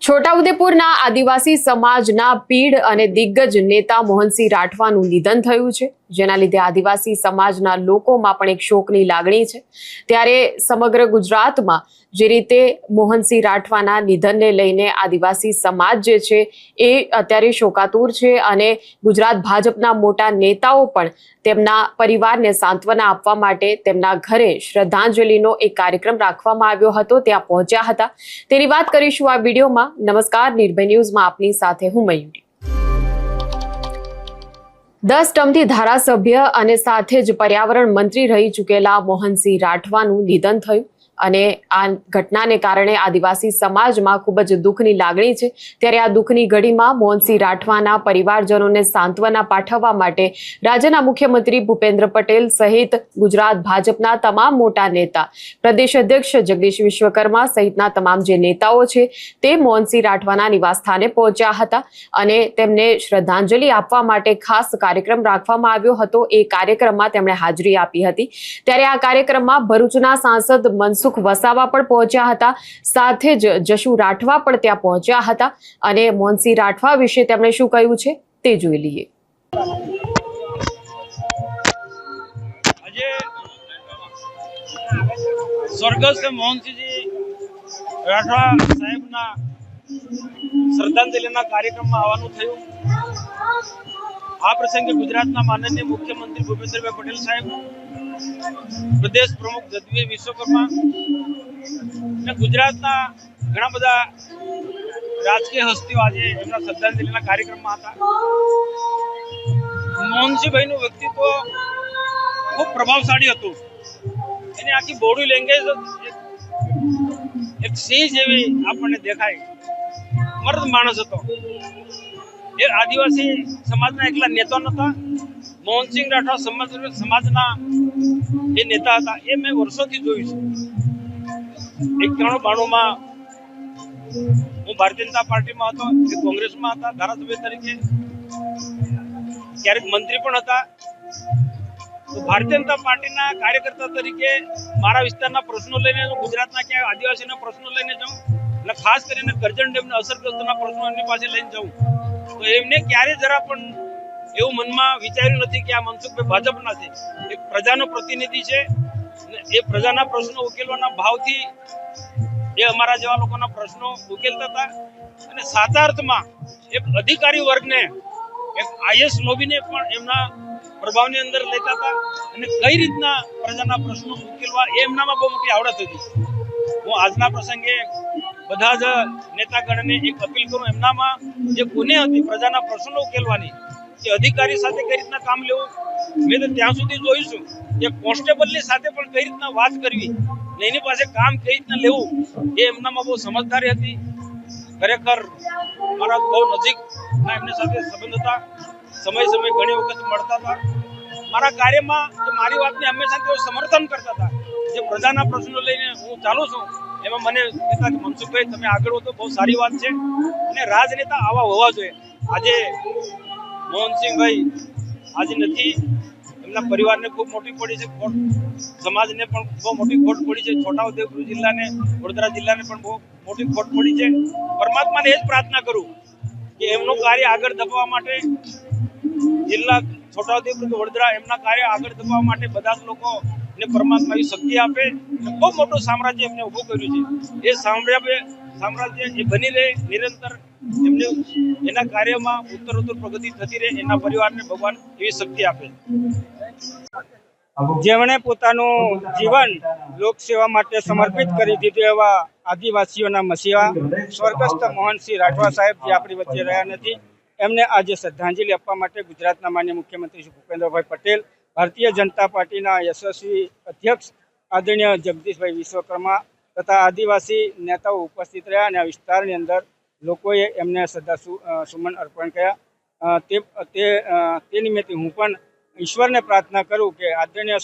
છોટાઉદેપુરના આદિવાસી સમાજના પીઢ અને દિગ્ગજ નેતા મોહનસિંહ રાઠવાનું નિધન થયું છે, જેના લીધે આદિવાસી સમાજના લોકોમાં પણ એક શોકની લાગણી છે। ત્યારે સમગ્ર ગુજરાતમાં જે રીતે મોહનસિંહ રાઠવાના નિધનને લઈને આદિવાસી સમાજ જે છે એ અત્યારે શોકાતુર છે અને ગુજરાત ભાજપના મોટા નેતાઓ પણ તેમના પરિવારને સાંત્વના આપવા માટે તેમના ઘરે શ્રદ્ધાંજલિનો એક કાર્યક્રમ રાખવામાં આવ્યો હતો, ત્યાં પહોંચ્યા હતા। તેની વાત કરીશું આ વિડીયોમાં। નમસ્કાર, નિર્ભય ન્યૂઝમાં આપની સાથે હું મયુરી। 10 ટર્મથી ધારાસભ્ય અને સાથે જ પર્યાવરણ મંત્રી રહી ચૂકેલા મોહનસિંહ રાઠવાનું નિધન થયું અને આ ઘટનાને કારણે આદિવાસી સમાજમાં ખૂબ જ દુઃખની લાગણી છે। ત્યારે આ દુઃખની ઘડીમાં મોહનસિંહ રાઠવાના પરિવારજનોને સાંત્વના પાઠવવા માટે રાજ્યના મુખ્યમંત્રી ભૂપેન્દ્ર પટેલ સહિત ગુજરાત ભાજપના તમામ મોટા નેતા, પ્રદેશ અધ્યક્ષ જગદીશ વિશ્વકર્મા સહિતના તમામ જે નેતાઓ છે તે મોહનસિંહ રાઠવાના નિવાસસ્થાને પહોંચ્યા હતા અને તેમને શ્રદ્ધાંજલિ આપવા માટે ખાસ કાર્યક્રમ રાખવામાં આવ્યો હતો। એ કાર્યક્રમમાં તેમણે હાજરી આપી હતી। ત્યારે આ કાર્યક્રમમાં ભરૂચના સાંસદ મનસુખ વસાવા પણ પહોંચ્યા હતા, સાથે જ જશુ રાઠવા પણ ત્યાં પહોંચ્યા હતા અને મોહનસિંહ રાઠવા વિશે તેમણે શું કહ્યું છે તે જોઈ લઈએ। આજે સ્વર્ગસ્થ મોહનસિંહજી રાઠવા સાહેબના શ્રદ્ધાંજલિના કાર્યક્રમમાં આવવાનું થયું। આ પ્રસંગે ગુજરાતના માનનીય મુખ્યમંત્રી ભૂપેન્દ્રભાઈ પટેલ સાહેબ, પ્રદેશ પ્રમુખ જગદીશ વિશ્વકર્મા અને ગુજરાતના ઘણા બધા રાજકીય હસ્તીઓ આજે એમના શ્રદ્ધાંજલિના કાર્યક્રમમાં હતા। મોહનસિંહભાઈનું વ્યક્તિત્વ ખૂબ પ્રભાવશાળી હતું। એની આખી બોડી લેંગ્વેજ એક સિંહ જેવી આપણને દેખાય, મર્દ માણસ હતો। એ આદિવાસી સમાજના એકલા નેતા નહોતા, મોહનસિંહ રાઠવા સમાજના એ નેતા હતા। એ મેં વર્ષોથી જોયું છે। 1992માં હું ભારતીય જનતા પાર્ટીમાં હતો, કોંગ્રેસમાં હતા, ધારાસભ્ય તરીકે, ક્યારેક મંત્રી પણ હતા। તો ભારતીય જનતા પાર્ટીના કાર્યકર્તા તરીકે મારા વિસ્તારના પ્રશ્નો લઈને, ગુજરાતના ક્યાંય આદિવાસીના પ્રશ્નો લઈને જાઉં અને ખાસ કરીને કરજણ ડેમને અસરગ્રસ્તના પ્રશ્નો એમની પાસે લઈને જાઉં તો એમને ક્યારે જરા પણ એવું મનમાં વિચાર્યું નથી કે આ મનસુખભાઈ ભાજપના છે। એક પ્રજાનો પ્રતિનિધિ છે અને એ પ્રજાના પ્રશ્નો ઉકેલવાના ભાવથી એ અમારા જેવા લોકોના પ્રશ્નો ઉકેલતા હતા અને સાચા અર્થમાં એક અધિકારી વર્ગને, એક આઈએસ લોબીને પણ એમના પ્રભાવની અંદર લેતા હતા અને કઈ રીતના પ્રજાના પ્રશ્નો ઉકેલવા એ એમનામાં બહુ મોટી આવડત હતી। હું આજના પ્રસંગે બધા જ નેતાગણને એક અપીલ કરું, એમનામાં જે ગુને હતી પ્રજાના પ્રશ્નો ઉકેલવાની, કે અધિકારી સાથે કઈ રીતના કામ લેવું। મેં તો ત્યાં સુધી જોઈશું કે કોન્સ્ટેબલની સાથે પણ કઈ રીતના વાત કરવી ને એની પાસે કામ કઈ રીતના લેવું, એ એમનામાં બહુ સમજદારી હતી। ખરેખર મારા બહુ નજીકના એમની સાથે સંબંધ હતા, સમય ઘણી વખત મળતા હતા। મારા કાર્યમાં મારી વાતને હંમેશા તેઓ સમર્થન કરતા હતા। જે પ્રજાના પ્રશ્નો લઈને હું ચાલુ છું એમાં મને કહેતા કે મનસુખભાઈ તમે આગળ વધો, બહુ સારી વાત છે અને રાજનેતા આવા હોવા જોઈએ। આજે મોહનસિંહભાઈ આજે નથી, એમના પરિવારને ખૂબ મોટી પડી છે, સમાજને પણ બહુ મોટી ખોટ પડી છે, છોટાઉદેપુર જિલ્લાને, વડોદરા જિલ્લાને પણ બહુ મોટી ખોટ પડી છે। પરમાત્માને એ જ પ્રાર્થના કરું કે એમનું કાર્ય આગળ ધપાવવા માટે, જિલ્લા છોટાઉદેપુર કે વડોદરા એમના કાર્ય આગળ ધપાવવા માટે બધા જ લોકો ને પરમાત્મા એવી શક્તિ આપે। ખૂબ મોટું સામ્રાજ્ય એમને ઊભું કર્યું છે। એ સામ્રાજ્ય એ બની રહે નિરંતર, એમને એના કાર્યમાં ઉત્તરોત્તર પ્રગતિ થતી રહે, એના પરિવારને ભગવાન એવી શક્તિ આપે। જેમણે પોતાનું જીવન લોકસેવા માટે સમર્પિત કરી દીધું એવા આદિવાસીઓના મસીહા સ્વર્ગસ્થ મોહનસિંહ રાઠવા સાહેબ જે આપણી વચ્ચે રહ્યા નથી, એમને આજે શ્રદ્ધાંજલિ આપવા માટે ગુજરાતના માન્ય મુખ્યમંત્રી શ્રી ભૂપેન્દ્રભાઈ પટેલ, ભારતીય જનતા પાર્ટીના યશસ્વી અધ્યક્ષ આદરણીય જગદીશભાઈ વિશ્વકર્મા તથા આદિવાસી નેતાઓ ઉપસ્થિત રહ્યા અને આ વિસ્તારની અંદર લોકોએ એમને શ્રદ્ધા સુમન અર્પણ કર્યા। તે નિમિત્તે હું પણ ઈશ્વરને પ્રાર્થના કરું કે આદરણીય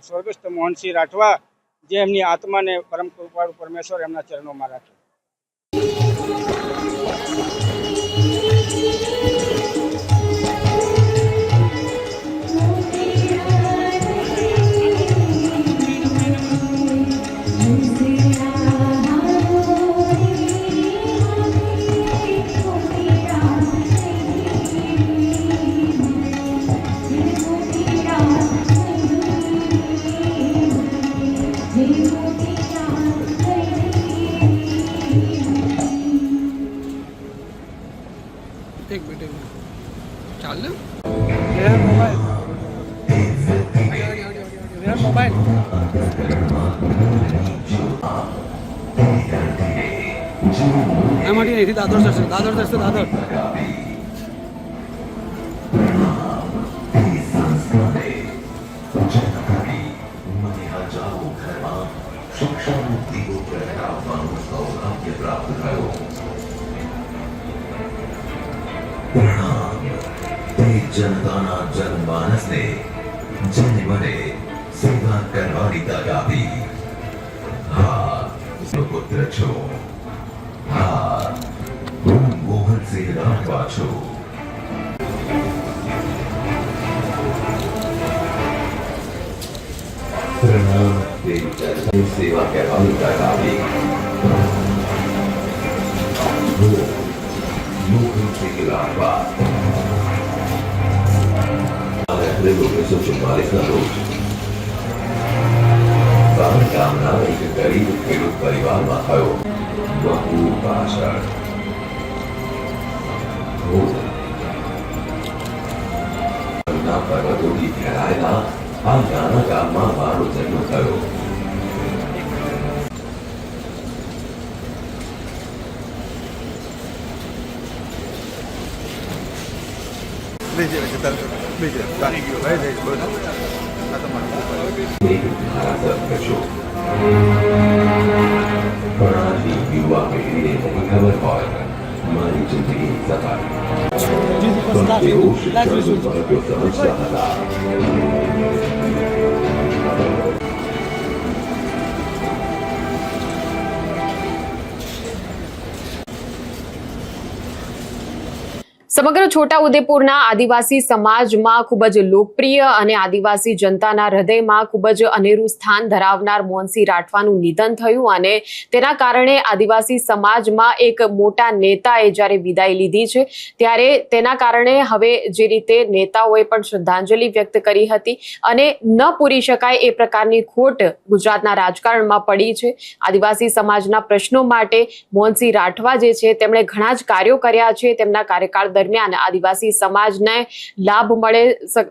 સ્વર્ગસ્થ મોહનસિંહ રાઠવા જે એમની આત્માને પરમ કૃપાળુ પરમેશ્વર એમના ચરણોમાં રાખે। एक मिनट चाल मोबाइल અહીંથી દાદર ચડશે દાદર जनताना जनमानस ने जन बने सेवा करवानी तक आपी हाँ पुत्र छो हाँ હું મોહનસિંહ રાઠવા છું પ્રણામ તેરી ચરણની સેવા કરવાની તક આપી હું મોહનસિંહ રાઠવા એપ્રિલ 1944 રોજ બાર ગામના એક ગરીબ ખેડૂત પરિવારમાં થયો બહુ પાછળ પર્વતોથી ઘેરાયેલા આ નાના ગામમાં મારો જન્મ થયો એક ધારાસભ્ય છું પણ આજની યુવા પેઢીને નહીં ખબર હોય મારી જિંદગીની સફાઈ પણ તેઓ શિક્ષણનું મહત્વ સમજતા હતા સમગ્ર છોટાઉદેપુરના આદિવાસી સમાજમાં ખૂબ જ લોકપ્રિય અને આદિવાસી જનતાના હૃદયમાં ખૂબ જ અનેરું સ્થાન ધરાવનાર મોહનસિંહ રાઠવાનું નિધન થયું અને તેના કારણે આદિવાસી સમાજમાં એક મોટા નેતાએ જ્યારે વિદાય લીધી છે ત્યારે તેના કારણે હવે જે રીતે નેતાઓએ પણ શ્રદ્ધાંજલિ વ્યક્ત કરી હતી અને ન પૂરી શકાય એ પ્રકારની ખોટ ગુજરાતના રાજકારણમાં પડી છે. આદિવાસી સમાજના પ્રશ્નો માટે મોહનસિંહ રાઠવા જે છે તેમણે ઘણા જ કાર્યો કર્યા છે. તેમના કાર્યકાળ દરમિયાન આદિવાસી સમાજને લાભ મળે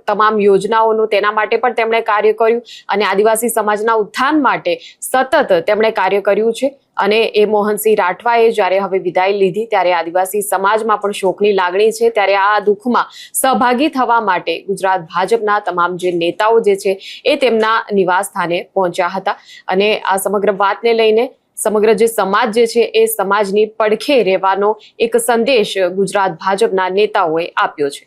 તમામ યોજનાઓનો તેના માટે પણ તેમણે કાર્ય કર્યું અને આદિવાસી સમાજના ઉત્થાન માટે સતત તેમણે કાર્ય કર્યું છે. અને એ મોહનસિંહ રાઠવાએ જ્યારે હવે વિદાય લીધી ત્યારે આદિવાસી સમાજમાં પણ શોકની લાગણી છે. ત્યારે આ દુઃખમાં સહભાગી થવા માટે ગુજરાત ભાજપના તમામ જે નેતાઓ જે છે એ તેમના નિવાસ સ્થાને પહોંચ્યા હતા અને આ સમગ્ર વાતને લઈને સમગ્ર જે સમાજ જે છે એ સમાજની પડખે રહેવાનો એક સંદેશ ગુજરાત ભાજપના નેતાઓએ આપ્યો છે.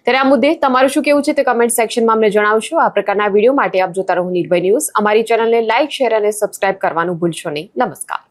ત્યારે આ મુદ્દે તમારું શું કહેવું છે તે કમેન્ટ સેક્શનમાં અમને જણાવશો. આ પ્રકારના વિડીયો માટે આપ જોતા રહો નિર્ભય ન્યૂઝ. અમારી ચેનલને લાઇક, શેર અને સબસ્ક્રાઇબ કરવાનું ભૂલશો નહીં. નમસ્કાર.